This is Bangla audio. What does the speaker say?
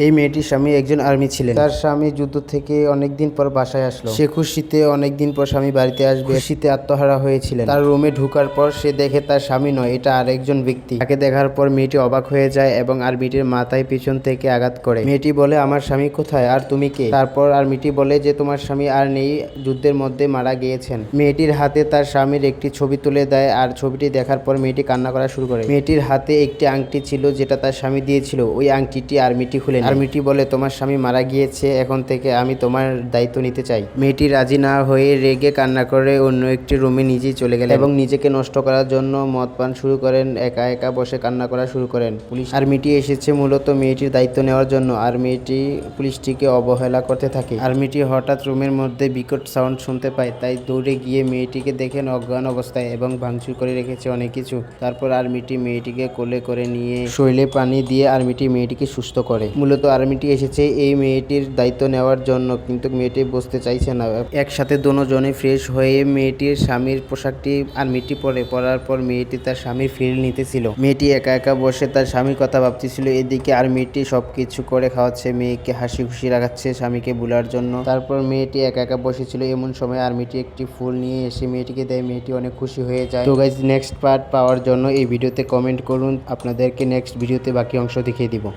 এই মেয়েটির স্বামী একজন আর্মি ছিলেন। তার স্বামী যুদ্ধ থেকে অনেকদিন পর বাসায় আসলো। সে খুশিতে অনেকদিন পর স্বামী বাড়িতে আসবে, খুশিতে আত্মহারা হয়েছিলেন। তার রুমে ঢুকার পর সে দেখে তার স্বামী নয়, এটা আরেকজন ব্যক্তি। তাকে দেখার পর মেয়েটি অবাক হয়ে যায় এবং আর্মিটির মাথায় পিছন থেকে আঘাত করে। মেয়েটি বলে, আমার স্বামী কোথায় আর তুমি কে? তারপর আর্মিটি বলে যে তোমার স্বামী আর নেই, যুদ্ধের মধ্যে মারা গিয়েছেন। মেয়েটির হাতে তার স্বামীর একটি ছবি তুলে দেয় আর ছবিটি দেখার পর মেয়েটি কান্না করা শুরু করে। মেয়েটির হাতে একটি আংটি ছিল যেটা তার স্বামী দিয়েছিল। ওই আংটিটি আর্মিটি খুলে নেয়। আর্মিটি বলে, তোমার স্বামী মারা গিয়েছে, এখন থেকে আমি তোমার দায়িত্ব নিতে চাই। মেয়েটি রাজি না হয়ে রেগে কান্না করে অন্য একটি রুমে নিজেই চলে গেলেন এবং নিজেকে নষ্ট করার জন্য মদ পান শুরু করেন। একা একা বসে কান্না করা শুরু করেন। পুলিশ আর্মিটি এসেছে মূলত মেয়েটির দায়িত্ব নেওয়ার জন্য, আর মেয়েটি পুলিশটিকে অবহেলা করতে থাকে। আর্মিটি হঠাৎ রুমের মধ্যে বিকট সাউন্ড শুনতে পায়, তাই দৌড়ে গিয়ে মেয়েটিকে দেখেন অজ্ঞান অবস্থায় এবং ভাঙচুর করে রেখেছে অনেক কিছু। তারপর আর্মিটি মেয়েটিকে কোলে করে নিয়ে শরীরে পানি দিয়ে আর্মিটি মেয়েটিকে সুস্থ করে। মূলত আর্মিটি এসেছে এই মেয়েটির দায়িত্ব নেওয়ার জন্য, কিন্তু মেয়েটি বুঝতে চাইছে না। একসাথে দুজনে ফ্রেশ হয়ে মেয়েটির স্বামীর পোশাকটি আর্মিটি পরার পর মেয়েটি তার স্বামীর ফিল নিতেছিল। মেয়েটি একা একা বসে তার স্বামীর কথা ভাবতেছিল। এদিকে আর্মিটি সবকিছু করে খাওয়াচ্ছে, মেয়েকে হাসি খুশি রাখাচ্ছে স্বামীকে ভুলার জন্য। তারপর মেয়েটি একা একা বসেছিল, এমন সময় আর্মিটি একটি ফুল নিয়ে এসে মেয়েটিকে দেয়। মেয়েটি অনেক খুশি হয়ে যায়। তো গাইস, নেক্সট পার্ট পাওয়ার জন্য এই ভিডিওতে কমেন্ট করুন, আপনাদেরকে নেক্সট ভিডিওতে বাকি অংশ দেখিয়ে দিব।